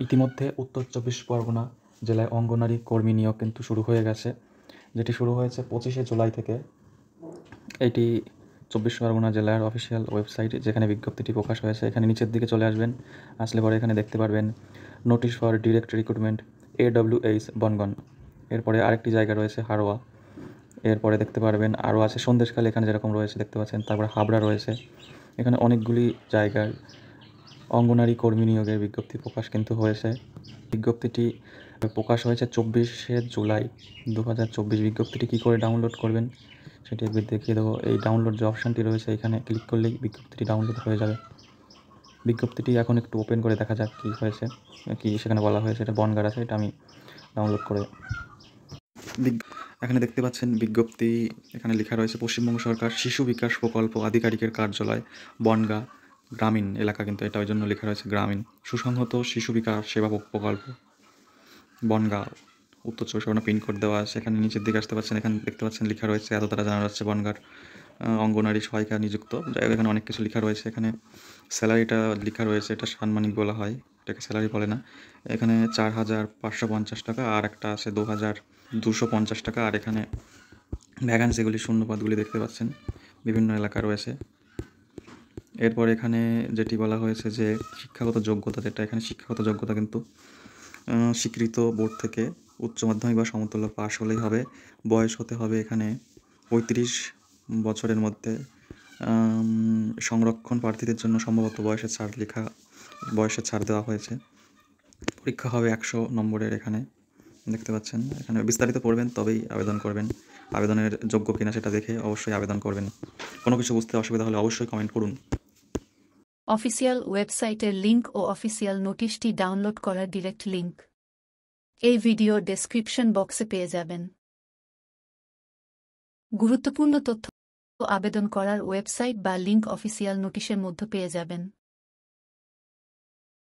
ইতিমধ্যে উত্তর ২৪ পরগনা জেলায় অঙ্গনারী কর্মী নিয়োগ কিন্তু শুরু হয়ে গেছে, যেটি শুরু হয়েছে ২৫শে জুলাই থেকে। এটি ২৪ পরগনা জেলার অফিসিয়াল ওয়েবসাইট, যেখানে বিজ্ঞপ্তিটি প্রকাশ হয়েছে। এখানে নিচের দিকে চলে আসবেন, আসলে পরে এখানে দেখতে পারবেন notice for direct recruitment AWH বনগণ। এরপরে আরেকটি জায়গা রয়েছে হারোয়া। এরপরে দেখতে পারবেন আরও আছে সন্দেশখালী, এখানে যেরকম রয়েছে দেখতে পাচ্ছেন। তারপরে হাবড়া রয়েছে। এখানে অনেকগুলি জায়গার অঙ্গনারী কর্মী নিয়োগের বিজ্ঞপ্তি প্রকাশ কিন্তু হয়েছে। বিজ্ঞপ্তিটি প্রকাশ হয়েছে ২৪শে জুলাই ২০২৪। বিজ্ঞপ্তিটি কী করে ডাউনলোড করবেন সেটি একবার দেখিয়ে দেবো। এই ডাউনলোড যে অপশানটি রয়েছে এখানে ক্লিক করলেই বিজ্ঞপ্তিটি ডাউনলোড হয়ে যাবে। বিজ্ঞপ্তিটি এখন একটু ওপেন করে দেখা যাক কী হয়েছে, কী সেখানে বলা হয়েছে। এটা বনগাঁ আছে, এটা আমি ডাউনলোড করে এখানে দেখতে পাচ্ছেন বিজ্ঞপ্তি। এখানে লেখা রয়েছে পশ্চিমবঙ্গ সরকার শিশু বিকাশ প্রকল্প আধিকারিকের কার্যালয় বনগাঁ গ্রামীণ এলাকা, কিন্তু এটা ওই জন্য লেখা রয়েছে গ্রামীণ সুসংহত শিশু বিকাশ সেবা প্রকল্প বনগাঁ উত্তর ২৪ পিনকোড দেওয়া আছে। এখানে নিচের দিকে আসতে পারছেন, এখানে দেখতে পাচ্ছেন লেখা রয়েছে এত দ্বারা জানা যাচ্ছে বনগাঁর অঙ্গনারী সহায়িকা নিযুক্ত। যাই হোক, এখানে অনেক কিছু লেখা রয়েছে। এখানে স্যালারিটা লেখা রয়েছে, এটা সাম্মানিক বলা হয়, এটাকে স্যালারি বলে না। এখানে ৪,৫৫০ টাকা, আর একটা আছে ২,২৫০ টাকা। আর এখানে ভ্যাকান্সিগুলি, শূন্যপদগুলি দেখতে পাচ্ছেন বিভিন্ন এলাকা রয়েছে। এরপর এখানে যেটি বলা হয়েছে যে শিক্ষাগত যোগ্যতা, যেটা এখানে শিক্ষাগত যোগ্যতা কিন্তু স্বীকৃত বোর্ড থেকে উচ্চ মাধ্যমিক বা সমতুল্য পাশ হলেই হবে। বয়স হতে হবে এখানে ৩৫ বছরের মধ্যে। সংরক্ষণ প্রার্থীদের জন্য সম্ভবত বয়সের ছাড় দেওয়া হয়েছে। পরীক্ষা হবে ১০০ নম্বরের। এখানে দেখতে পাচ্ছেন, এখানে বিস্তারিত পড়বেন তবেই আবেদন করবেন। আবেদনের যোগ্য কিনা সেটা দেখে অবশ্যই আবেদন করবেন। কোনো কিছু বুঝতে অসুবিধা হলে অবশ্যই কমেন্ট করুন। অফিসিয়াল ওয়েবসাইটের লিঙ্ক ও অফিসিয়াল নোটিশটি ডাউনলোড করার ডিরেক্ট লিঙ্ক এই ভিডিওর ডেসক্রিপশন বক্সে পেয়ে যাবেন। গুরুত্বপূর্ণ তথ্য আবেদন করার ওয়েবসাইট বা লিঙ্ক অফিসিয়াল নোটিশের মধ্যে পেয়ে যাবেন।